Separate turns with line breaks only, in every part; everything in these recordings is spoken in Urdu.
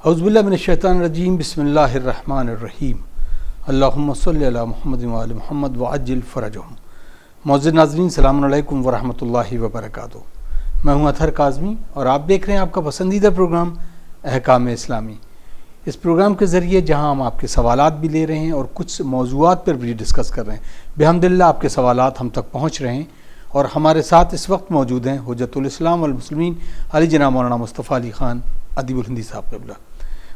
اعوذ باللہ من الشیطان الرجیم بسم اللہ الرحمن الرحیم اللہم صلی علی محمد وعلی محمد وعجل فرجہم۔ معزز ناظرین السلام علیکم ورحمۃ اللہ وبرکاتہ۔ میں ہوں اطہر کاظمی اور آپ دیکھ رہے ہیں آپ کا پسندیدہ پروگرام احکام اسلامی۔ اس پروگرام کے ذریعے جہاں ہم آپ کے سوالات بھی لے رہے ہیں اور کچھ موضوعات پر بھی ڈسکس کر رہے ہیں، بحمداللہ آپ کے سوالات ہم تک پہنچ رہے ہیں اور ہمارے ساتھ اس وقت موجود ہیں حجت الاسلام والمسلمین علی جناب مولانا مصطفیٰ علی خان ادیب الہندی صاحب قبلہ۔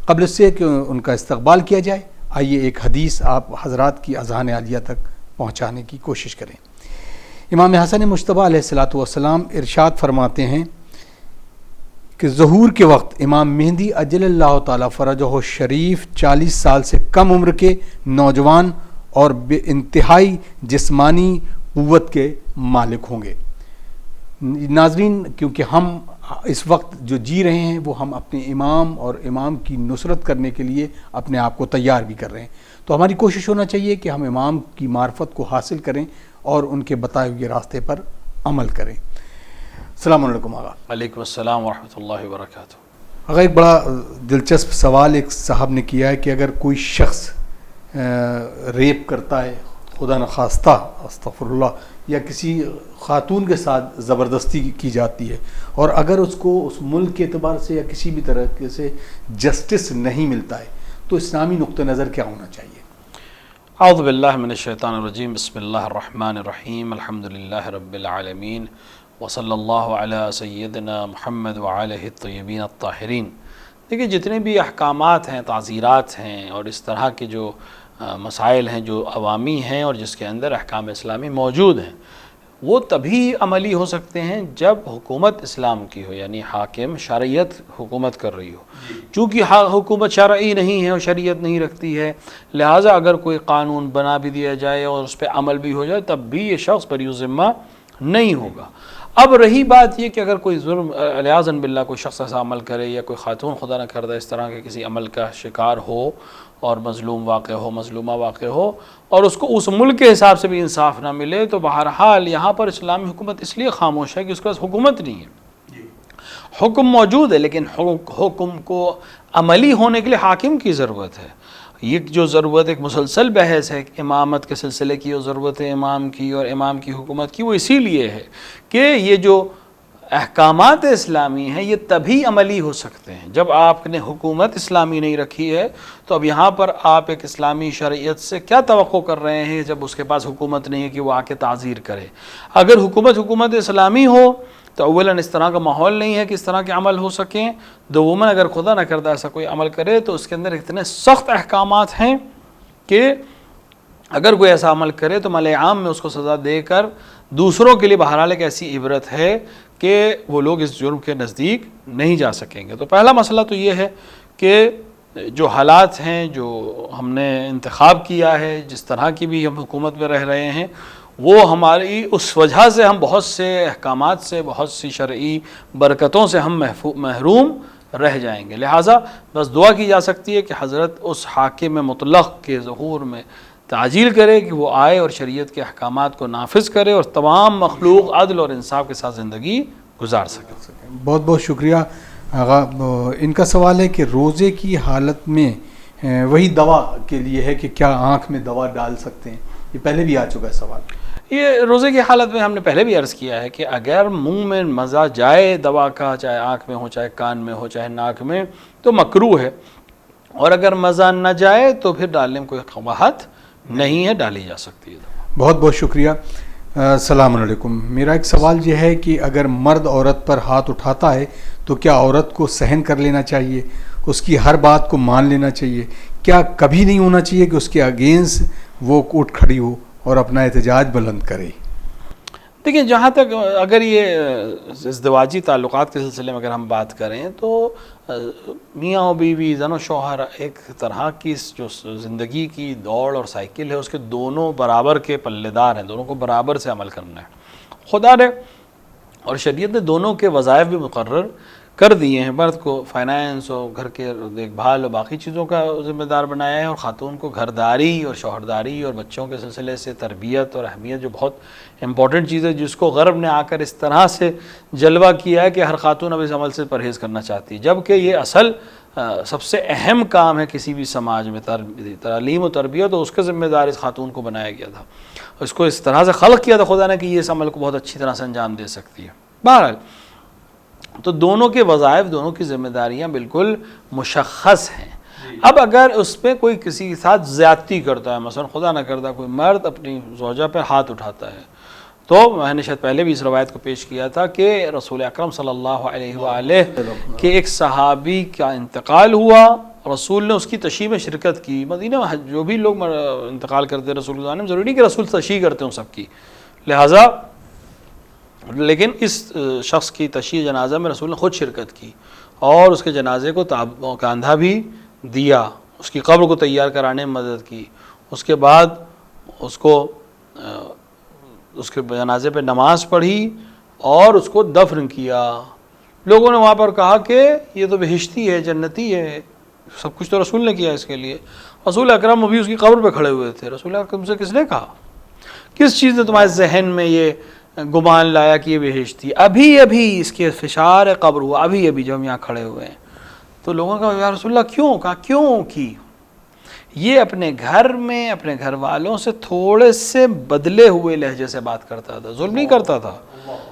قبل اس سے کہ ان کا استقبال کیا جائے، آئیے ایک حدیث آپ حضرات کی اذہان عالیہ تک پہنچانے کی کوشش کریں۔ امام حسن مجتبیٰ علیہ الصلوۃ والسلام ارشاد فرماتے ہیں کہ ظہور کے وقت امام مہدی اجل اللہ تعالیٰ فرجہ شریف 40 سال سے کم عمر کے نوجوان اور بے انتہائی جسمانی قوت کے مالک ہوں گے۔ ناظرین، کیونکہ ہم اس وقت جو جی رہے ہیں وہ ہم اپنے امام اور امام کی نصرت کرنے کے لیے اپنے آپ کو تیار بھی کر رہے ہیں، تو ہماری کوشش ہونا چاہیے کہ ہم امام کی معرفت کو حاصل کریں اور ان کے بتائے ہوئے راستے پر عمل کریں۔ السلام علیکم آغا۔
وعلیکم السلام ورحمۃ اللہ وبرکاتہ۔
آغا، ایک بڑا دلچسپ سوال ایک صاحب نے کیا ہے کہ اگر کوئی شخص ریپ کرتا ہے، خدا نخواستہ استغفر اللہ، یا کسی خاتون کے ساتھ زبردستی کی جاتی ہے اور اگر اس کو اس ملک کے اعتبار سے یا کسی بھی طرح سے جسٹس نہیں ملتا ہے تو اسلامی نقطہ نظر کیا ہونا چاہیے؟
اعوذ باللہ من الشیطان الرجیم، بسم اللہ الرحمن الرحیم، الحمدللہ رب العالمین، وصلی اللہ علی سیدنا محمد وعلیہ الطیبین الطاہرین۔ دیکھیے، جتنے بھی احکامات ہیں، تعزیرات ہیں اور اس طرح کے جو مسائل ہیں جو عوامی ہیں اور جس کے اندر احکام اسلامی موجود ہیں، وہ تبھی عملی ہو سکتے ہیں جب حکومت اسلام کی ہو، یعنی حاکم شرعیت حکومت کر رہی ہو۔ چونکہ حکومت شرعی نہیں ہے اور شریعت نہیں رکھتی ہے، لہٰذا اگر کوئی قانون بنا بھی دیا جائے اور اس پہ عمل بھی ہو جائے تب بھی یہ شخص بری ذمہ نہیں ہوگا۔ اب رہی بات یہ کہ اگر کوئی ظلم علیاذ باللہ کوئی شخص ایسا عمل کرے یا کوئی خاتون خدا نہ کردہ اس طرح کے کسی عمل کا شکار ہو اور مظلوم واقع ہو، مظلومہ واقع ہو اور اس کو اس ملک کے حساب سے بھی انصاف نہ ملے، تو بہرحال یہاں پر اسلامی حکومت اس لیے خاموش ہے کہ اس کے پاس حکومت نہیں ہے۔ حکم موجود ہے لیکن حکم کو عملی ہونے کے لیے حاکم کی ضرورت ہے۔ یہ جو ضرورت ایک مسلسل بحث ہے، امامت کے سلسلے کی اور ضرورت ہے امام کی اور امام کی حکومت کی، وہ اسی لیے ہے کہ یہ جو احکامات اسلامی ہیں یہ تبھی عملی ہو سکتے ہیں جب آپ نے حکومت اسلامی نہیں رکھی ہے۔ تو اب یہاں پر آپ ایک اسلامی شرعیت سے کیا توقع کر رہے ہیں جب اس کے پاس حکومت نہیں ہے کہ وہ آ کے تعزیر کرے؟ اگر حکومت اسلامی ہو تو اولاً اس طرح کا ماحول نہیں ہے کہ اس طرح کے عمل ہو سکیں، دوماً اگر خدا نہ کردہ ایسا کوئی عمل کرے تو اس کے اندر اتنے سخت احکامات ہیں کہ اگر کوئی ایسا عمل کرے تو ملأ عام میں اس کو سزا دے کر دوسروں کے لیے بہرحال ایک ایسی عبرت ہے کہ وہ لوگ اس جرم کے نزدیک نہیں جا سکیں گے۔ تو پہلا مسئلہ تو یہ ہے کہ جو حالات ہیں جو ہم نے انتخاب کیا ہے، جس طرح کی بھی ہم حکومت میں رہ رہے ہیں، وہ ہماری اس وجہ سے ہم بہت سے احکامات سے، بہت سی شرعی برکتوں سے ہم محروم رہ جائیں گے۔ لہٰذا بس دعا کی جا سکتی ہے کہ حضرت اس حاکم مطلق کے ظہور میں تعجیل کرے کہ وہ آئے اور شریعت کے احکامات کو نافذ کرے اور تمام مخلوق عدل اور انصاف کے ساتھ زندگی گزار سکے۔
بہت بہت شکریہ آغا۔ ان کا سوال ہے کہ روزے کی حالت میں وہی دوا کے لیے ہے کہ کیا آنکھ میں دوا ڈال سکتے ہیں؟ یہ پہلے بھی آ چکا ہے سوال۔
یہ روزے کی حالت میں ہم نے پہلے بھی عرض کیا ہے کہ اگر منہ میں مزہ جائے دوا کا، چاہے آنکھ میں ہو، چاہے کان میں ہو، چاہے ناک میں، تو مکروہ ہے، اور اگر مزہ نہ جائے تو پھر ڈالنے میں کوئی قباحت نہیں ہے، ڈالی جا سکتی ہے۔
بہت بہت شکریہ۔ السلام علیکم۔ میرا ایک سوال یہ ہے کہ اگر مرد عورت پر ہاتھ اٹھاتا ہے تو کیا عورت کو سہن کر لینا چاہیے؟ اس کی ہر بات کو مان لینا چاہیے؟ کیا کبھی نہیں ہونا چاہیے کہ اس کے اگینسٹ وہ اٹھ کھڑی ہو اور اپنا احتجاج بلند کرے؟
دیکھیں، جہاں تک اگر یہ ازدواجی تعلقات کے سلسلے میں اگر ہم بات کریں تو میاں و بیوی، زن و شوہر ایک طرح کی جو زندگی کی دوڑ اور سائیکل ہے اس کے دونوں برابر کے پلے دار ہیں، دونوں کو برابر سے عمل کرنا ہے۔ خدا نے اور شریعت نے دونوں کے وظائف بھی مقرر کر دیے ہیں۔ مرد کو فائنانس اور گھر کے دیکھ بھال اور باقی چیزوں کا ذمہ دار بنایا ہے، اور خاتون کو گھرداری اور شوہرداری اور بچوں کے سلسلے سے تربیت اور اہمیت، جو بہت امپورٹنٹ چیز ہے جس کو غرب نے آ کر اس طرح سے جلوہ کیا ہے کہ ہر خاتون اب اس عمل سے پرہیز کرنا چاہتی ہے، جبکہ یہ اصل سب سے اہم کام ہے کسی بھی سماج میں تعلیم و تربیت، تو اس کے ذمہ دار اس خاتون کو بنایا گیا تھا، اس کو اس طرح سے خلق کیا تھا خدا نے کہ یہ اس عمل کو بہت اچھی طرح سے انجام دے سکتی ہے۔ بہرحال تو دونوں کے وظائف، دونوں کی ذمہ داریاں بالکل مشخص ہیں۔ اب اگر اس پہ کوئی کسی کے ساتھ زیادتی کرتا ہے، مثلا خدا نہ کرتا کوئی مرد اپنی زوجہ پہ ہاتھ اٹھاتا ہے، تو میں نے شاید پہلے بھی اس روایت کو پیش کیا تھا کہ رسول اکرم صلی اللہ علیہ وآلہ کے ایک صحابی کا انتقال ہوا، رسول نے اس کی تشییع میں شرکت کی۔ مدینہ میں جو بھی لوگ انتقال کرتے رسول اللہ نے، ضروری نہیں کہ رسول تشییع کرتے ہوں سب کی، لہٰذا لیکن اس شخص کی تشییع جنازہ میں رسول نے خود شرکت کی اور اس کے جنازے کو کاندھا بھی دیا، اس کی قبر کو تیار کرانے میں مدد کی، اس کے بعد اس کے جنازے پہ نماز پڑھی اور اس کو دفن کیا۔ لوگوں نے وہاں پر کہا کہ یہ تو بہشتی ہے، جنتی ہے، سب کچھ تو رسول نے کیا اس کے لیے۔ رسول اکرم ابھی اس کی قبر پہ کھڑے ہوئے تھے۔ رسول اکرم سے کس نے کہا؟ کس چیز نے تمہارے ذہن میں یہ گمان لایا کہ یہ بہشتی؟ ابھی اس کے فشار قبر ہوا، ابھی جب ہم یہاں کھڑے ہوئے ہیں۔ تو لوگوں کا یا رسول اللہ کیوں؟ کہا کیوں کی؟ یہ اپنے گھر میں اپنے گھر والوں سے تھوڑے سے بدلے ہوئے لہجے سے بات کرتا تھا، ظلم نہیں کرتا تھا،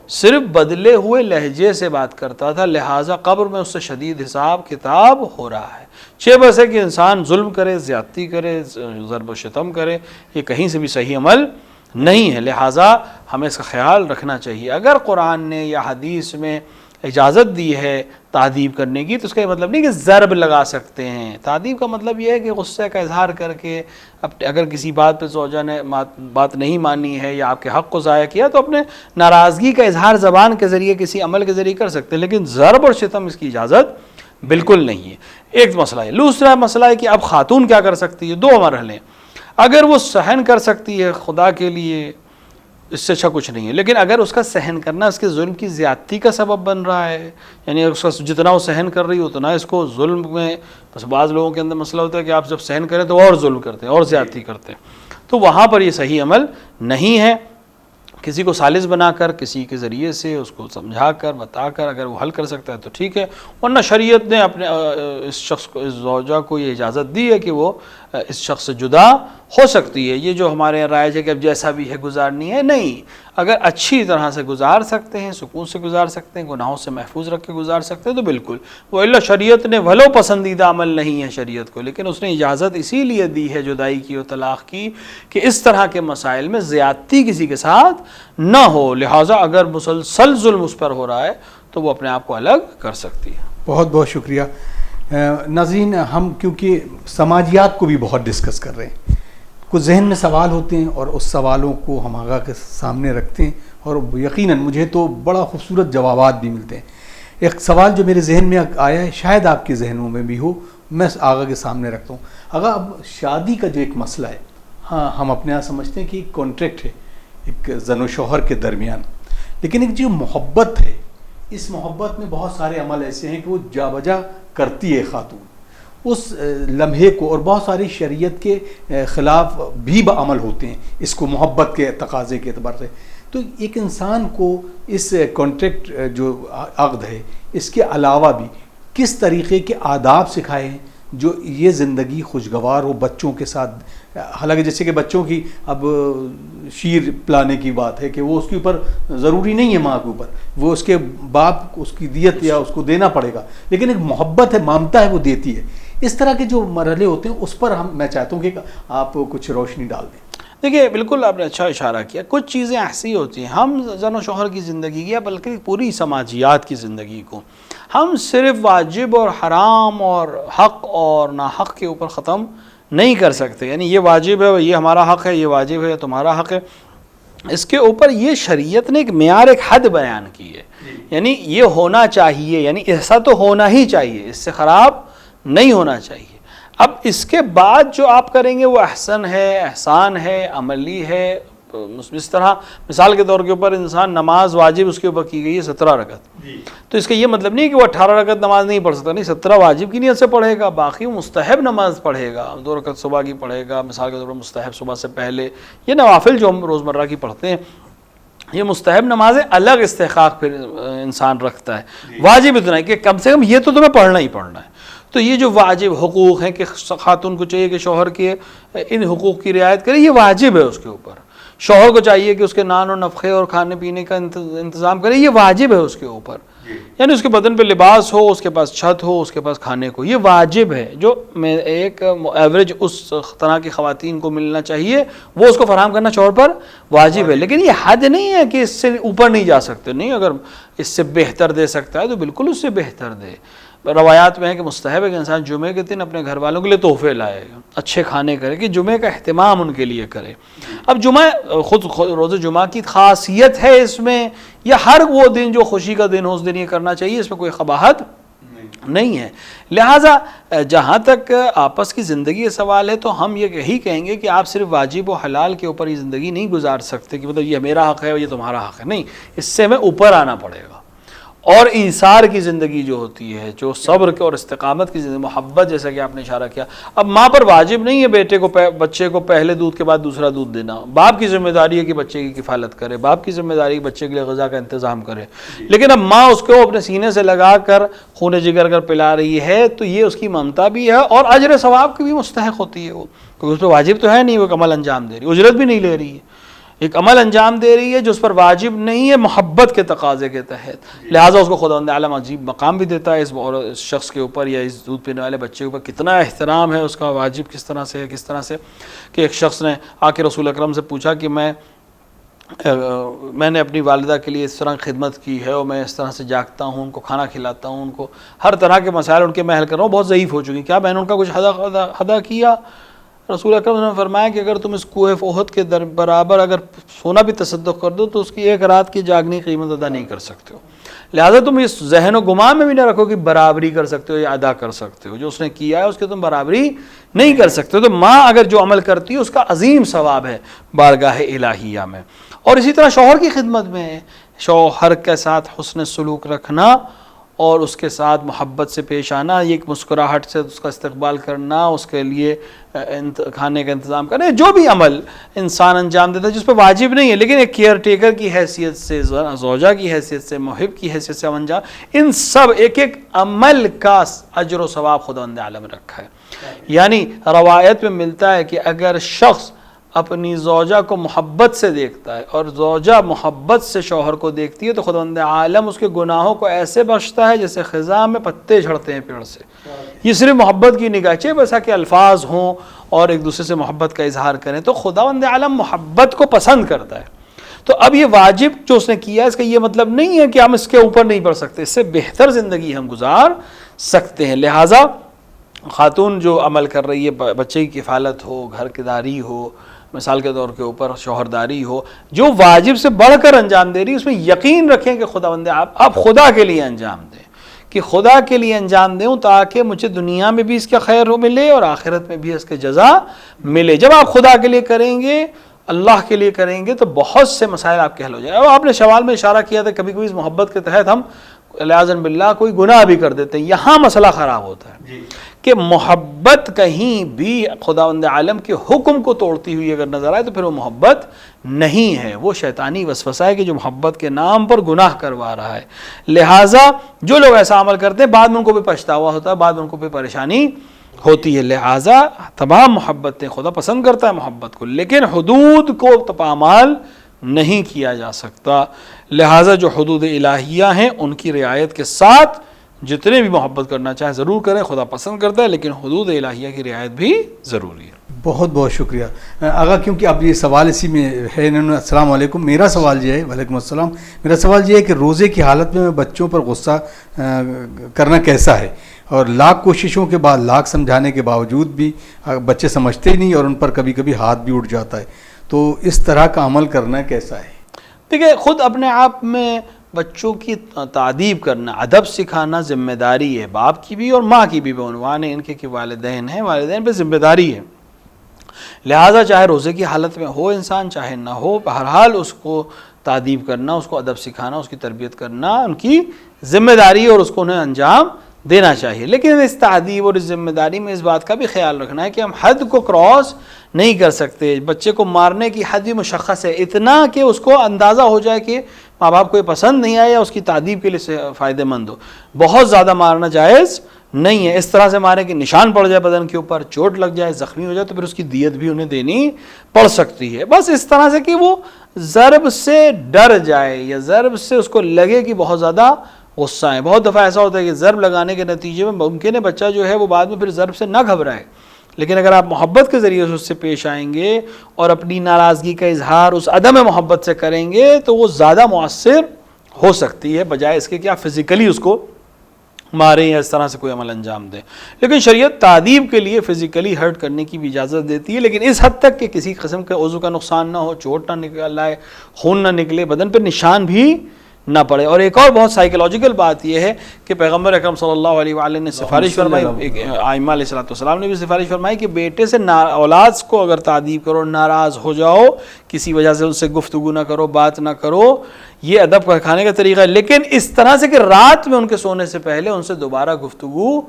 صرف بدلے ہوئے لہجے سے بات کرتا تھا، لہٰذا قبر میں اس سے شدید حساب کتاب ہو رہا ہے۔ چھ بس ہے کہ انسان ظلم کرے، زیادتی کرے، ضرب و شتم کرے، یہ کہیں سے بھی صحیح عمل نہیں ہے، لہٰذا ہمیں اس کا خیال رکھنا چاہیے۔ اگر قرآن نے یا حدیث میں اجازت دی ہے تعذیب کرنے کی تو اس کا یہ مطلب نہیں کہ ضرب لگا سکتے ہیں۔ تعذیب کا مطلب یہ ہے کہ غصے کا اظہار کر کے اگر کسی بات پہ زوجہ نے بات نہیں مانی ہے یا آپ کے حق کو ضائع کیا تو اپنے ناراضگی کا اظہار زبان کے ذریعے کسی عمل کے ذریعے کر سکتے ہیں، لیکن ضرب اور شتم اس کی اجازت بالکل نہیں ہے۔ ایک مسئلہ ہے۔ دوسرا مسئلہ ہے کہ اب خاتون کیا کر سکتی ہے؟ دو مرحلے۔ اگر وہ سہن کر سکتی ہے خدا کے لیے، اس سے اچھا کچھ نہیں ہے، لیکن اگر اس کا سہن کرنا اس کے ظلم کی زیادتی کا سبب بن رہا ہے، یعنی اس کا جتنا وہ سہن کر رہی اتنا اس کو ظلم میں، بس بعض لوگوں کے اندر مسئلہ ہوتا ہے کہ آپ جب سہن کریں تو اور ظلم کرتے ہیں اور زیادتی کرتے ہیں، تو وہاں پر یہ صحیح عمل نہیں ہے۔ کسی کو ثالث بنا کر، کسی کے ذریعے سے اس کو سمجھا کر بتا کر اگر وہ حل کر سکتا ہے تو ٹھیک ہے، ورنہ شریعت نے اپنے اس شخص کو، اس زوجہ کو یہ اجازت دی ہے کہ وہ اس شخص سے جدا ہو سکتی ہے۔ یہ جو ہمارے یہاں رائج ہے کہ اب جیسا بھی ہے گزارنی ہے، نہیں، اگر اچھی طرح سے گزار سکتے ہیں، سکون سے گزار سکتے ہیں، گناہوں سے محفوظ رکھ کے گزار سکتے ہیں تو بالکل، وہ اللہ شریعت نے ولو پسندیدہ عمل نہیں ہے شریعت کو، لیکن اس نے اجازت اسی لیے دی ہے جدائی کی اور طلاق کی کہ اس طرح کے مسائل میں زیادتی کسی کے ساتھ نہ ہو، لہٰذا اگر مسلسل ظلم اس پر ہو رہا ہے تو وہ اپنے آپ کو الگ کر سکتی ہے۔
بہت بہت شکریہ۔ ناظرین، ہم کیونکہ سماجیات کو بھی بہت ڈسکس کر رہے ہیں، کچھ ذہن میں سوال ہوتے ہیں اور اس سوالوں کو ہم آگاہ کے سامنے رکھتے ہیں اور یقیناً مجھے تو بڑا خوبصورت جوابات بھی ملتے ہیں۔ ایک سوال جو میرے ذہن میں آیا ہے، شاید آپ کے ذہنوں میں بھی ہو، میں آگاہ کے سامنے رکھتا ہوں۔ اگر اب شادی کا جو ایک مسئلہ ہے، ہاں ہم اپنے یہاں سمجھتے ہیں کہ ایک کانٹریکٹ ہے ایک زن و شوہر کے درمیان، لیکن ایک جو محبت ہے، اس محبت میں بہت سارے عمل ایسے ہیں کہ وہ جا بجا کرتی ہے خاتون اس لمحے کو، اور بہت ساری شریعت کے خلاف بھی عمل ہوتے ہیں اس کو محبت کے تقاضے کے اعتبار سے۔ تو ایک انسان کو اس کانٹریکٹ جو عقد ہے اس کے علاوہ بھی کس طریقے کے آداب سکھائے ہیں جو یہ زندگی خوشگوار ہو بچوں کے ساتھ؟ حالانکہ جیسے کہ بچوں کی اب شیر پلانے کی بات ہے کہ وہ اس کے اوپر ضروری نہیں ہے ماں کے اوپر، وہ اس کے باپ اس کی دیت یا اس کو دینا پڑے گا، لیکن ایک محبت ہے، مامتا ہے، وہ دیتی ہے۔ اس طرح کے جو مرحلے ہوتے ہیں اس پر میں چاہتا ہوں کہ آپ کچھ روشنی ڈال دیں۔
دیکھیے، بالکل آپ نے اچھا اشارہ کیا، کچھ چیزیں ایسی ہوتی ہیں ہم زن و شوہر کی زندگی یا بلکہ پوری سماجیات کی زندگی کو ہم صرف واجب اور حرام اور حق اور ناحق کے اوپر ختم نہیں کر سکتے، یعنی یہ واجب ہے، یہ ہمارا حق ہے، یہ واجب ہے، تمہارا حق ہے، اس کے اوپر یہ شریعت نے ایک معیار، ایک حد بیان کی ہے، یعنی یہ ہونا چاہیے، یعنی ایسا تو ہونا ہی چاہیے، اس سے خراب نہیں ہونا چاہیے۔ اب اس کے بعد جو آپ کریں گے وہ احسن ہے، احسان ہے، عملی ہے۔ اس طرح مثال کے طور کے اوپر انسان نماز واجب اس کے اوپر کی گئی ہے 17 رکعت، تو اس کا یہ مطلب نہیں کہ وہ 18 رکعت نماز نہیں پڑھ سکتا، نہیں، 17 واجب کی نیت سے پڑھے گا، باقی وہ مستحب نماز پڑھے گا، 2 رکعت صبح کی پڑھے گا، مثال کے طور پر مستحب صبح سے پہلے، یہ نوافل جو ہم روزمرہ کی پڑھتے ہیں یہ مستحب نمازیں الگ استحقاق پھر انسان رکھتا ہے، واجب اتنا ہے کہ کم سے کم یہ تو تمہیں پڑھنا ہی پڑھنا ہے۔ تو یہ جو واجب حقوق ہیں کہ خاتون کو چاہیے کہ شوہر کے ان حقوق کی رعایت کرے، یہ واجب ہے اس کے اوپر. شوہر کو چاہیے کہ اس کے نان و نفقے اور کھانے پینے کا انتظام کرے، یہ واجب ہے اس کے اوپر. یعنی اس کے بدن پہ لباس ہو، اس کے پاس چھت ہو، اس کے پاس کھانے کو، یہ واجب ہے جو ایک ایوریج اس طرح کی خواتین کو ملنا چاہیے، وہ اس کو فراہم کرنا شوہر پر واجب ہے. لیکن یہ حد نہیں ہے کہ اس سے اوپر نہیں جا سکتے. نہیں، اگر اس سے بہتر دے سکتا ہے تو بالکل اس سے بہتر دے. روایات میں ہے کہ مستحب ہے کہ انسان جمعے کے دن اپنے گھر والوں کے لیے تحفے لائے، اچھے کھانے کرے، کہ جمعے کا اہتمام ان کے لیے کرے. اب جمعہ خود روزہ جمعہ کی خاصیت ہے اس میں، یا ہر وہ دن جو خوشی کا دن ہو اس دن یہ کرنا چاہیے، اس میں کوئی قباحت نہیں ہے. لہٰذا جہاں تک آپس کی زندگی کا سوال ہے تو ہم یہی کہیں گے کہ آپ صرف واجب و حلال کے اوپر یہ زندگی نہیں گزار سکتے کہ مطلب یہ میرا حق ہے اور یہ تمہارا حق ہے. نہیں، اس سے ہمیں اوپر آنا پڑے گا. اور ایثار کی زندگی جو ہوتی ہے، جو صبر کے اور استقامت کی زندگی، محبت، جیسا کہ آپ نے اشارہ کیا. اب ماں پر واجب نہیں ہے بچے کو پہلے دودھ کے بعد دوسرا دودھ دینا. باپ کی ذمہ داری ہے کہ بچے کی کفالت کرے، باپ کی ذمہ داری ہے کہ بچے کے لیے غذا کا انتظام کرے. لیکن اب ماں اس کو اپنے سینے سے لگا کر خون جگر کر پلا رہی ہے تو یہ اس کی ممتا بھی ہے اور اجر ثواب کی بھی مستحق ہوتی ہے. وہ کیونکہ اس پہ واجب تو ہے نہیں، وہ ایک عمل انجام دے رہی ہے، اجرت بھی نہیں لے رہی ہے، ایک عمل انجام دے رہی ہے جو اس پر واجب نہیں ہے محبت کے تقاضے کے تحت. لہٰذا اس کو خداوند عالم عجیب مقام بھی دیتا ہے اس شخص کے اوپر یا اس دودھ پینے والے بچے کے اوپر. کتنا احترام ہے اس کا، واجب کس طرح سے ہے، کس طرح سے کہ ایک شخص نے آ کے رسول اکرم سے پوچھا کہ میں نے اپنی والدہ کے لیے اس طرح خدمت کی ہے اور میں اس طرح سے جاگتا ہوں، ان کو کھانا کھلاتا ہوں، ان کو ہر طرح کے مسائل ان کے میں حل کر رہا ہوں، بہت ضعیف ہو چکی، کیا میں نے ان کا کچھ ادا کیا؟ رسول اکرم نے فرمایا کہ اگر تم اس کوہ احد کے برابر اگر سونا بھی تصدق کر دو تو اس کی ایک رات کی جاگنے کی قیمت ادا نہیں کر سکتے ہو. لہٰذا تم اس ذہن و گمان میں بھی نہ رکھو کہ برابری کر سکتے ہو یا ادا کر سکتے ہو. جو اس نے کیا ہے اس کے تم برابری نہیں کر سکتے. تو ماں اگر جو عمل کرتی ہے اس کا عظیم ثواب ہے بارگاہ الہیہ میں. اور اسی طرح شوہر کی خدمت میں شوہر کے ساتھ حسن سلوک رکھنا اور اس کے ساتھ محبت سے پیش آنا، یہ ایک مسکراہٹ سے اس کا استقبال کرنا، اس کے لیے کھانے کا انتظام کرنا، جو بھی عمل انسان انجام دیتا ہے جس پہ واجب نہیں ہے لیکن ایک کیئر ٹیکر کی حیثیت سے، زوجہ کی حیثیت سے، محب کی حیثیت سے انجام، ان سب ایک ایک عمل کا اجر و ثواب خداوند عالم رکھا ہے. یعنی روایت میں ملتا ہے کہ اگر شخص اپنی زوجہ کو محبت سے دیکھتا ہے اور زوجہ محبت سے شوہر کو دیکھتی ہے تو خداوند عالم اس کے گناہوں کو ایسے بخشتا ہے جیسے خزاں میں پتے جھڑتے ہیں پیڑ سے. یہ صرف محبت کی نگاہ چاہیے، ویسا کہ الفاظ ہوں اور ایک دوسرے سے محبت کا اظہار کریں تو خداوند عالم محبت کو پسند کرتا ہے. تو اب یہ واجب جو اس نے کیا اس کا یہ مطلب نہیں ہے کہ ہم اس کے اوپر نہیں پڑھ سکتے، اس سے بہتر زندگی ہم گزار سکتے ہیں. لہٰذا خاتون جو عمل کر رہی ہے، بچے کی کفالت ہو، گھر کی داری ہو، مثال کے طور کے اوپر شوہرداری ہو، جو واجب سے بڑھ کر انجام دے رہی ہے اس میں یقین رکھیں کہ خداوند آپ خدا کے لیے انجام دیں، کہ خدا کے لیے انجام دیں تاکہ مجھے دنیا میں بھی اس کا خیر ملے اور آخرت میں بھی اس کے جزا ملے. جب آپ خدا کے لیے کریں گے، اللہ کے لیے کریں گے تو بہت سے مسائل آپ کے حل ہو جائیں. اب آپ نے سوال میں اشارہ کیا تھا کبھی کبھی اس محبت کے تحت ہم علیاذ باللہ کوئی گناہ بھی کر دیتے ہیں. یہاں مسئلہ خراب ہوتا ہے کہ محبت کہیں بھی خداوند عالم کے حکم کو توڑتی ہوئی اگر نظر آئے تو پھر وہ محبت نہیں ہے، وہ شیطانی وسوسہ ہے کہ جو محبت کے نام پر گناہ کروا رہا ہے. لہٰذا جو لوگ ایسا عمل کرتے ہیں بعد میں ان کو بھی پچھتاوا ہوتا ہے، بعد میں ان کو بھی پریشانی ہوتی ہے. لہٰذا تمام محبتیں خدا پسند کرتا ہے محبت کو، لیکن حدود کو پامال نہیں کیا جا سکتا. لہٰذا جو حدود الہیہ ہیں ان کی رعایت کے ساتھ جتنے بھی محبت کرنا چاہیں ضرور کریں، خدا پسند کرتا ہے، لیکن حدود الہیہ کی رعایت بھی ضروری ہے.
بہت بہت شکریہ آغا. کیونکہ اب یہ سوال اسی میں ہے، السلام علیکم، میرا سوال یہ ہے، وعلیکم السلام، میرا سوال یہ ہے کہ روزے کی حالت میں بچوں پر غصہ کرنا کیسا ہے؟ اور لاکھ کوششوں کے بعد، لاکھ سمجھانے کے باوجود بھی بچے سمجھتے ہی نہیں اور ان پر کبھی کبھی ہاتھ بھی اٹھ جاتا ہے، تو اس طرح کا عمل کرنا کیسا ہے؟
دیکھیں، خود اپنے آپ میں بچوں کی تعدیب کرنا، ادب سکھانا ذمہ داری ہے، باپ کی بھی اور ماں کی بھی. عنوان ہے ان کے کہ والدین ہیں، والدین پہ ذمہ داری ہے. لہٰذا چاہے روزے کی حالت میں ہو انسان، چاہے نہ ہو، بہرحال اس کو تعدیب کرنا، اس کو ادب سکھانا، اس کی تربیت کرنا ان کی ذمہ داری ہے اور اس کو انہیں انجام دینا چاہیے. لیکن اس تعدیب اور اس ذمہ داری میں اس بات کا بھی خیال رکھنا ہے کہ ہم حد کو کراس نہیں کر سکتے. بچے کو مارنے کی حد بھی مشخص ہے، اتنا کہ اس کو اندازہ ہو جائے کہ ماں باپ کو یہ پسند نہیں آیا یا اس کی تعدیب کے لیے فائدہ مند ہو. بہت زیادہ مارنا جائز نہیں ہے. اس طرح سے مارے کہ نشان پڑ جائے بدن کے اوپر, چوٹ لگ جائے, زخمی ہو جائے, تو پھر اس کی دیت بھی انہیں دینی پڑ سکتی ہے. بس اس طرح سے کہ وہ ضرب سے ڈر جائے یا ضرب سے اس کو لگے کہ بہت زیادہ غصہ ہے. بہت دفعہ ایسا ہوتا ہے کہ ضرب لگانے کے نتیجے میں ممکن ہے بچہ جو ہے وہ بعد میں پھر ضرب سے نہ گھبرائے, لیکن اگر آپ محبت کے ذریعے سے اس سے پیش آئیں گے اور اپنی ناراضگی کا اظہار اس عدم محبت سے کریں گے تو وہ زیادہ مؤثر ہو سکتی ہے بجائے اس کے کہ آپ فزیکلی اس کو ماریں یا اس طرح سے کوئی عمل انجام دیں. لیکن شریعت تعذیب کے لیے فزیکلی ہرٹ کرنے کی بھی اجازت دیتی ہے, لیکن اس حد تک کہ کسی قسم کے عضو کا نقصان نہ ہو, چوٹ نہ نکل آئے, خون نہ نکلے, بدن پر نشان بھی نہ پڑے. اور ایک اور بہت سائیکولوجیکل بات یہ ہے کہ پیغمبر اکرم صلی اللہ علیہ وآلہ نے سفارش فرمائی, ائمہ علیہ السلام نے بھی سفارش فرمائی کہ بیٹے سے اولاد کو اگر تعذیب کرو, ناراض ہو جاؤ, کسی وجہ سے ان سے گفتگو نہ کرو, بات نہ کرو, یہ ادب کا کھانے کا طریقہ ہے. لیکن اس طرح سے کہ رات میں ان کے سونے سے پہلے ان سے دوبارہ گفتگو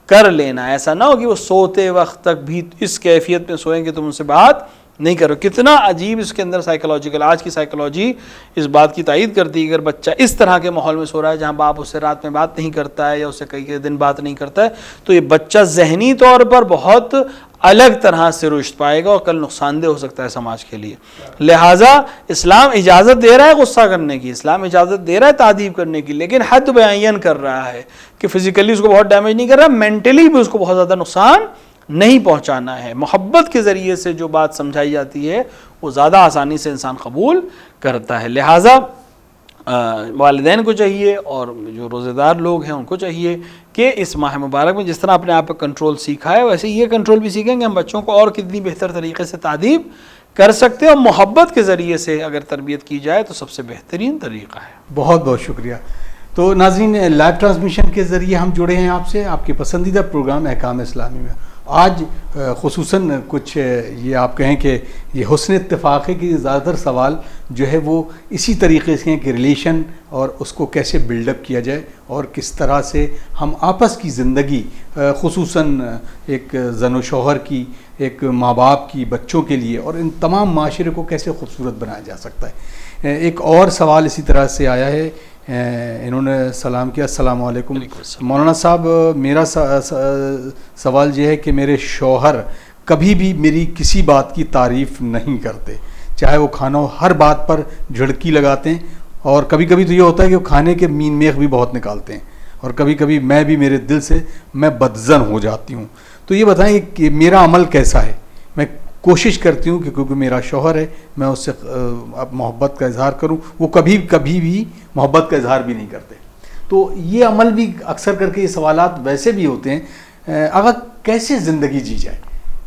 کر لینا. ایسا نہ ہو کہ وہ سوتے وقت تک بھی اس کیفیت میں سوئیں کہ تم ان سے بات نہیں کرو. کتنا عجیب اس کے اندر سائیکولوجیکل, آج کی سائیکولوجی اس بات کی تائید کرتی ہے کہ اگر بچہ اس طرح کے ماحول میں سو رہا ہے جہاں باپ اس سے رات میں بات نہیں کرتا ہے یا اس سے کئی دن بات نہیں کرتا ہے, تو یہ بچہ ذہنی طور پر بہت الگ طرح سے رشد پائے گا اور کل نقصان دہ ہو سکتا ہے سماج کے لیے. لہٰذا اسلام اجازت دے رہا ہے غصہ کرنے کی, اسلام اجازت دے رہا ہے تعذیب کرنے کی, لیکن حد بیان کر رہا ہے کہ فزیکلی اس کو بہت ڈیمیج نہیں کر رہا, مینٹلی بھی اس کو بہت زیادہ نقصان نہیں پہنچانا ہے. محبت کے ذریعے سے جو بات سمجھائی جاتی ہے وہ زیادہ آسانی سے انسان قبول کرتا ہے. لہٰذا والدین کو چاہیے اور جو روزہ دار لوگ ہیں ان کو چاہیے کہ اس ماہ مبارک میں جس طرح اپنے آپ پہ کنٹرول سیکھا ہے ویسے یہ کنٹرول بھی سیکھیں کہ ہم بچوں کو اور کتنی بہتر طریقے سے تعذیب کر سکتے ہیں, اور محبت کے ذریعے سے اگر تربیت کی جائے تو سب سے بہترین طریقہ ہے.
بہت بہت شکریہ. تو ناظرین, لائیو ٹرانسمیشن کے ذریعے ہم جڑے ہیں آپ سے, آپ کے پسندیدہ پروگرام احکام اسلامی میں. آج خصوصاً کچھ یہ آپ کہیں کہ یہ حسن اتفاق ہے کہ زیادہ تر سوال جو ہے وہ اسی طریقے سے ہیں کہ ریلیشن اور اس کو کیسے بلڈ اپ کیا جائے اور کس طرح سے ہم آپس کی زندگی, خصوصاً ایک زن و شوہر کی, ایک ماں باپ کی, بچوں کے لیے اور ان تمام معاشرے کو کیسے خوبصورت بنایا جا سکتا ہے. ایک اور سوال اسی طرح سے آیا ہے, انہوں نے سلام کیا, السلام علیکم مولانا صاحب, میرا سوال یہ ہے کہ میرے شوہر کبھی بھی میری کسی بات کی تعریف نہیں کرتے, چاہے وہ کھانا ہو, ہر بات پر جھڑکی لگاتے ہیں, اور کبھی کبھی تو یہ ہوتا ہے کہ وہ کھانے کے مین میخ بھی بہت نکالتے ہیں, اور کبھی کبھی میں بھی میرے دل سے میں بدظن ہو جاتی ہوں. تو یہ بتائیں کہ میرا عمل کیسا ہے. میں کوشش کرتی ہوں کہ کیونکہ میرا شوہر ہے میں اس سے محبت کا اظہار کروں, وہ کبھی بھی محبت کا اظہار بھی نہیں کرتے. تو یہ عمل بھی اکثر کر کے یہ سوالات ویسے بھی ہوتے ہیں, اگر کیسے زندگی جی جائے,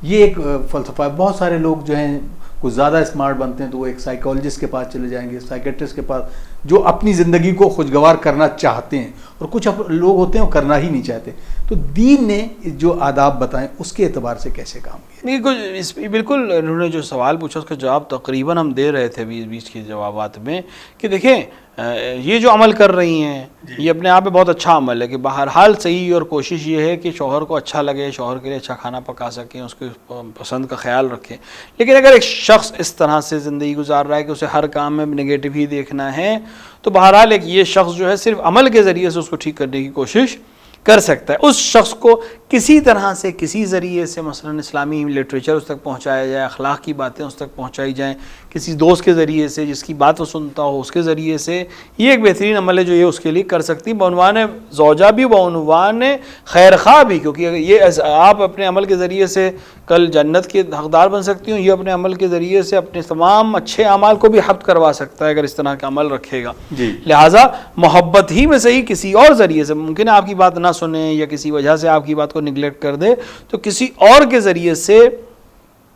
یہ ایک فلسفہ ہے. بہت سارے لوگ جو ہیں کچھ زیادہ اسمارٹ بنتے ہیں تو وہ ایک سائیکالوجسٹ کے پاس چلے جائیں گے, سائیکیٹرسٹ کے پاس, جو اپنی زندگی کو خوشگوار کرنا چاہتے ہیں, اور کچھ لوگ ہوتے ہیں وہ کرنا ہی نہیں چاہتے. تو دین نے جو آداب بتائیں اس کے اعتبار سے کیسے کام کیا؟
بالکل انہوں نے جو سوال پوچھا اس کا جواب تقریباً ہم دے رہے تھے بیچ کے جوابات میں کہ دیکھیں یہ جو عمل کر رہی ہیں یہ اپنے آپ میں بہت اچھا عمل ہے کہ بہرحال صحیح, اور کوشش یہ ہے کہ شوہر کو اچھا لگے, شوہر کے لیے اچھا کھانا پکا سکیں, اس کے پسند کا خیال رکھیں. لیکن اگر ایک شخص اس طرح سے زندگی گزار رہا ہے کہ اسے ہر کام میں نگیٹو ہی دیکھنا ہے تو بہرحال ایک یہ شخص جو ہے صرف عمل کے ذریعے سے اس کو ٹھیک کرنے کی کوشش کر سکتا ہے. اس شخص کو کسی طرح سے کسی ذریعے سے مثلا اسلامی لٹریچر اس تک پہنچایا جائے, اخلاق کی باتیں اس تک پہنچائی جائیں, کسی دوست کے ذریعے سے جس کی بات وہ سنتا ہو اس کے ذریعے سے, یہ ایک بہترین عمل ہے جو یہ اس کے لیے کر سکتی بعنوان زوجہ بھی بعنوان خیر خواہ بھی, کیونکہ یہ آپ اپنے عمل کے ذریعے سے کل جنت کے حقدار بن سکتی ہوں, یہ اپنے عمل کے ذریعے سے اپنے تمام اچھے اعمال کو بھی حفظ کروا سکتا ہے اگر اس طرح کا عمل رکھے گا. لہٰذا محبت ہی میں صحیح کسی اور ذریعے سے, ممکن ہے آپ کی بات نہ سنیں یا کسی وجہ سے آپ کی بات کو نگلیکٹ کر دے, تو کسی اور کے ذریعے سے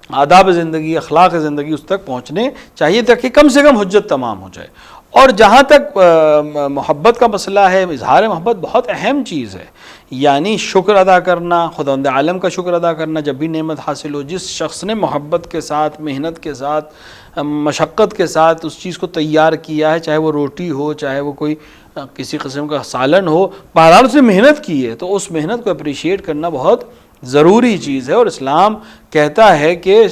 آداب زندگی, اخلاق زندگی اس تک پہنچنے چاہیے تاکہ کم سے کم حجت تمام ہو جائے. اور جہاں تک محبت کا مسئلہ ہے, اظہار محبت بہت اہم چیز ہے, یعنی شکر ادا کرنا, خداوند عالم کا شکر ادا کرنا جب بھی نعمت حاصل ہو. جس شخص نے محبت کے ساتھ, محنت کے ساتھ, مشقت کے ساتھ اس چیز کو تیار کیا ہے, چاہے وہ روٹی ہو, چاہے وہ کوئی کسی قسم کا سالن ہو, بہرحال اس نے محنت کی ہے, تو اس محنت کو اپریشیٹ کرنا بہت ضروری چیز ہے. اور اسلام کہتا ہے کہ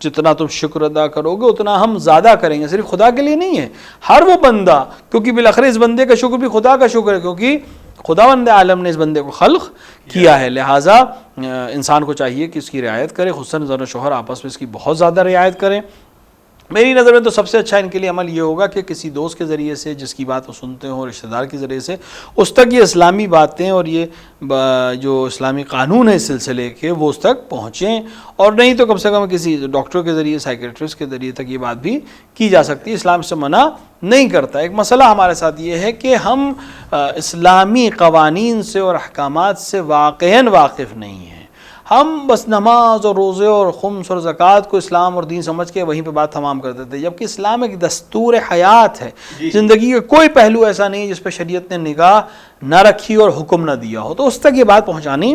جتنا تم شکر ادا کرو گے اتنا ہم زیادہ کریں گے, صرف خدا کے لیے نہیں ہے, ہر وہ بندہ, کیونکہ بالآخر اس بندے کا شکر بھی خدا کا شکر ہے, کیونکہ خداوند عالم نے اس بندے کو خلق کیا ہے، لہٰذا انسان کو چاہیے کہ اس کی رعایت کرے، خصوصاً زوج و شوہر آپس میں اس کی بہت زیادہ رعایت کریں۔ میری نظر میں تو سب سے اچھا ان کے لیے عمل یہ ہوگا کہ کسی دوست کے ذریعے سے جس کی بات وہ سنتے ہوں، رشتہ دار کے ذریعے سے اس تک یہ اسلامی باتیں اور یہ جو اسلامی قانون ہے اس سلسلے کے وہ اس تک پہنچیں، اور نہیں تو کم سے کم کسی ڈاکٹر کے ذریعے، سائیکیٹرسٹ کے ذریعے تک یہ بات بھی کی جا سکتی ہے، اسلام سے منع نہیں کرتا۔ ایک مسئلہ ہمارے ساتھ یہ ہے کہ ہم اسلامی قوانین سے اور احکامات سے واقعاً واقف نہیں ہیں، ہم بس نماز اور روزے اور خمس اور زکوٰۃ کو اسلام اور دین سمجھ کے وہیں پہ بات تمام کر دیتے، جبکہ اسلام ایک دستور حیات ہے، زندگی کا کوئی پہلو ایسا نہیں جس پہ شریعت نے نگاہ نہ رکھی اور حکم نہ دیا ہو، تو اس تک یہ بات پہنچانی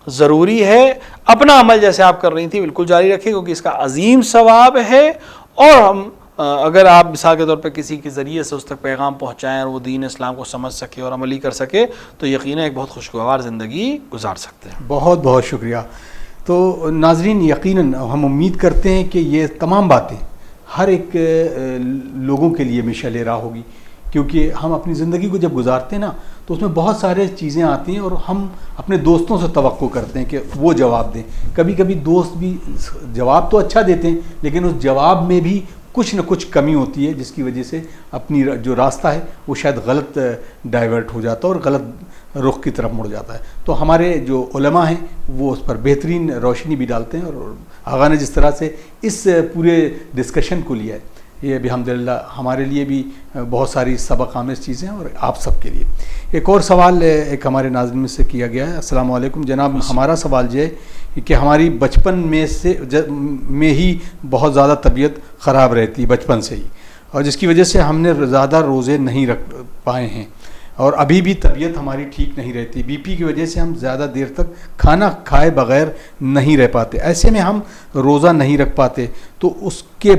ضروری ہے۔ اپنا عمل جیسے آپ کر رہی تھی بالکل جاری رکھیں، کیونکہ اس کا عظیم ثواب ہے، اور ہم اگر آپ مثال کے طور پہ کسی کے ذریعے سے اس تک پیغام پہنچائیں اور وہ دین اسلام کو سمجھ سکے اور عملی کر سکے تو یقیناً ایک بہت خوشگوار زندگی گزار سکتے ہیں۔
بہت بہت شکریہ۔ تو ناظرین، یقیناً ہم امید کرتے ہیں کہ یہ تمام باتیں ہر ایک لوگوں کے لیے مشعل راہ ہوگی، کیونکہ ہم اپنی زندگی کو جب گزارتے ہیں نا تو اس میں بہت سارے چیزیں آتی ہیں اور ہم اپنے دوستوں سے توقع کرتے ہیں کہ وہ جواب دیں۔ کبھی کبھی دوست بھی جواب تو اچھا دیتے ہیں، لیکن اس جواب میں بھی کچھ نہ کچھ کمی ہوتی ہے، جس کی وجہ سے اپنی جو راستہ ہے وہ شاید غلط ڈائیورٹ ہو جاتا ہے اور غلط رخ کی طرف مڑ جاتا ہے۔ تو ہمارے جو علماء ہیں وہ اس پر بہترین روشنی بھی ڈالتے ہیں، اور آغا نے جس طرح سے اس پورے ڈسکشن کو لیا ہے یہ الحمدللہ ہمارے لیے بھی بہت ساری سبق آمیز چیزیں ہیں، اور آپ سب کے لیے۔ ایک اور سوال ایک ہمارے ناظرین میں سے کیا گیا ہے۔ السلام علیکم جناب، ہمارا سوال یہ ہے کہ ہماری بچپن میں ہی بہت زیادہ طبیعت خراب رہتی بچپن سے ہی، اور جس کی وجہ سے ہم نے زیادہ روزے نہیں رکھ پائے ہیں، اور ابھی بھی طبیعت ہماری ٹھیک نہیں رہتی، بی پی کی وجہ سے ہم زیادہ دیر تک کھانا کھائے بغیر نہیں رہ پاتے، ایسے میں ہم روزہ نہیں رکھ پاتے، تو اس کے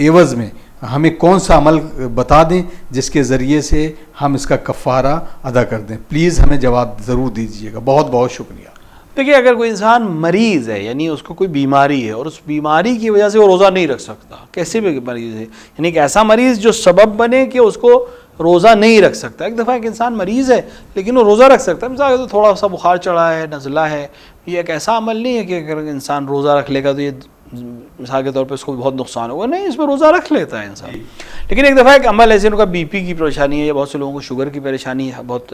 عوض میں ہمیں کون سا عمل بتا دیں جس کے ذریعے سے ہم اس کا کفارہ ادا کر دیں؟ پلیز ہمیں جواب ضرور دیجیے گا، بہت بہت شکریہ۔
دیکھیے، اگر کوئی انسان مریض ہے، یعنی اس کو کوئی بیماری ہے اور اس بیماری کی وجہ سے وہ روزہ نہیں رکھ سکتا، کیسے بھی مریض ہے، یعنی ایک ایسا مریض جو سبب بنے کہ اس کو روزہ نہیں رکھ سکتا۔ ایک دفعہ ایک انسان مریض ہے لیکن وہ روزہ رکھ سکتا ہے، مثال تو تھوڑا سا بخار چڑھا ہے، نزلہ ہے، یہ ایک ایسا عمل نہیں ہے کہ اگر انسان روزہ رکھ لے گا تو یہ مثال کے طور پہ اس کو بہت نقصان ہوگا، نہیں، اس میں روزہ رکھ لیتا ہے انسان۔ لیکن ایک دفعہ ایک عمل ایسے ان کا بی پی کی پریشانی ہے، یا بہت سے لوگوں کو شوگر کی پریشانی ہے، بہت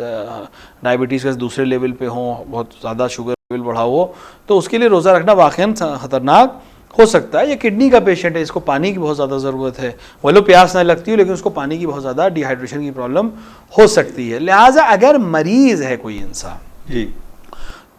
ڈائبٹیز کا دوسرے لیول پہ ہوں، بہت زیادہ شوگر لیول بڑھا ہو، تو اس کے لیے روزہ رکھنا واقعاً خطرناک ہو سکتا ہے۔ یہ کڈنی کا پیشنٹ ہے، اس کو پانی کی بہت زیادہ ضرورت ہے، وہ پیاس نہ لگتی ہو لیکن اس کو پانی کی بہت زیادہ ڈی ہائیڈریشن کی پرابلم ہو سکتی ہے، لہٰذا اگر مریض ہے کوئی انسان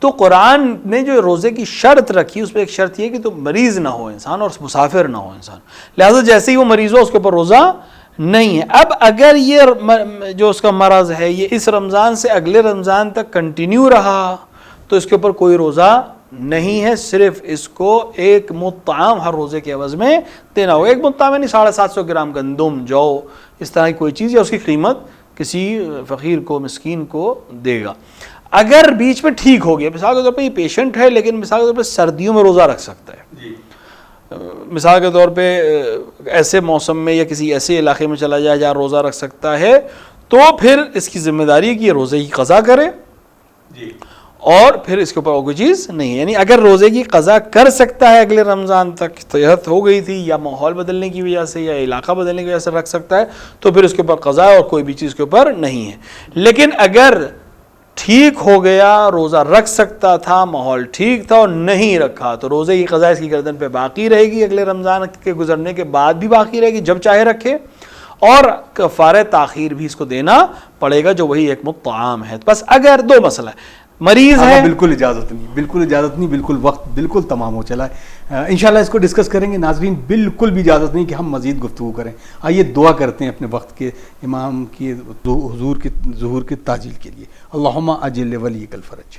تو قرآن نے جو روزے کی شرط رکھی اس پہ ایک شرط یہ کہ تو مریض نہ ہو انسان اور مسافر نہ ہو انسان، لہٰذا جیسے ہی وہ مریض ہو اس کے اوپر روزہ نہیں ہے۔ اب اگر یہ جو اس کا مرض ہے یہ اس رمضان سے اگلے رمضان تک کنٹینیو رہا تو اس کے اوپر کوئی روزہ نہیں ہے، صرف اس کو ایک مطعم ہر روزے کے عوض میں دینا ہوگا۔ ایک مطعم یعنی 750 گرام گندم، جو اس طرح کی کوئی چیز، یا اس کی قیمت کسی فقیر کو، مسکین کو دے گا۔ اگر بیچ میں ٹھیک ہو گیا، مثال کے طور پہ یہ پیشنٹ ہے لیکن مثال کے طور پہ سردیوں میں روزہ رکھ سکتا ہے، مثال کے طور پہ ایسے موسم میں یا کسی ایسے علاقے میں چلا جائے جہاں روزہ رکھ سکتا ہے، تو پھر اس کی ذمہ داری ہے کہ یہ روزے کی قضا کرے، اور پھر اس کے اوپر اور کوئی چیز نہیں ہے۔ یعنی اگر روزے کی قضا کر سکتا ہے اگلے رمضان تک، صحت ہو گئی تھی یا ماحول بدلنے کی وجہ سے یا علاقہ بدلنے کی وجہ سے رکھ سکتا ہے، تو پھر اس کے اوپر قضا ہے اور کوئی بھی چیز کے اوپر نہیں ہے۔ لیکن اگر ٹھیک ہو گیا، روزہ رکھ سکتا تھا، ماحول ٹھیک تھا اور نہیں رکھا، تو روزے کی قضا اس کی گردن پہ باقی رہے گی، اگلے رمضان کے گزرنے کے بعد بھی باقی رہے گی، جب چاہے رکھے، اور کفارہ تاخیر بھی اس کو دینا پڑے گا، جو وہی ایک مطعم ہے۔ بس اگر دو مسئلہ ہے، مریض ہے،
بالکل اجازت نہیں، بالکل اجازت نہیں، بالکل وقت بالکل تمام ہو چلا ہے، انشاءاللہ اس کو ڈسکس کریں گے ناظرین، بالکل بھی اجازت نہیں کہ ہم مزید گفتگو کریں۔ آئیے دعا کرتے ہیں اپنے وقت کے امام کی حضور کے ظہور کی تعجیل کے لیے۔ اللہم اجل ولیک الفرج۔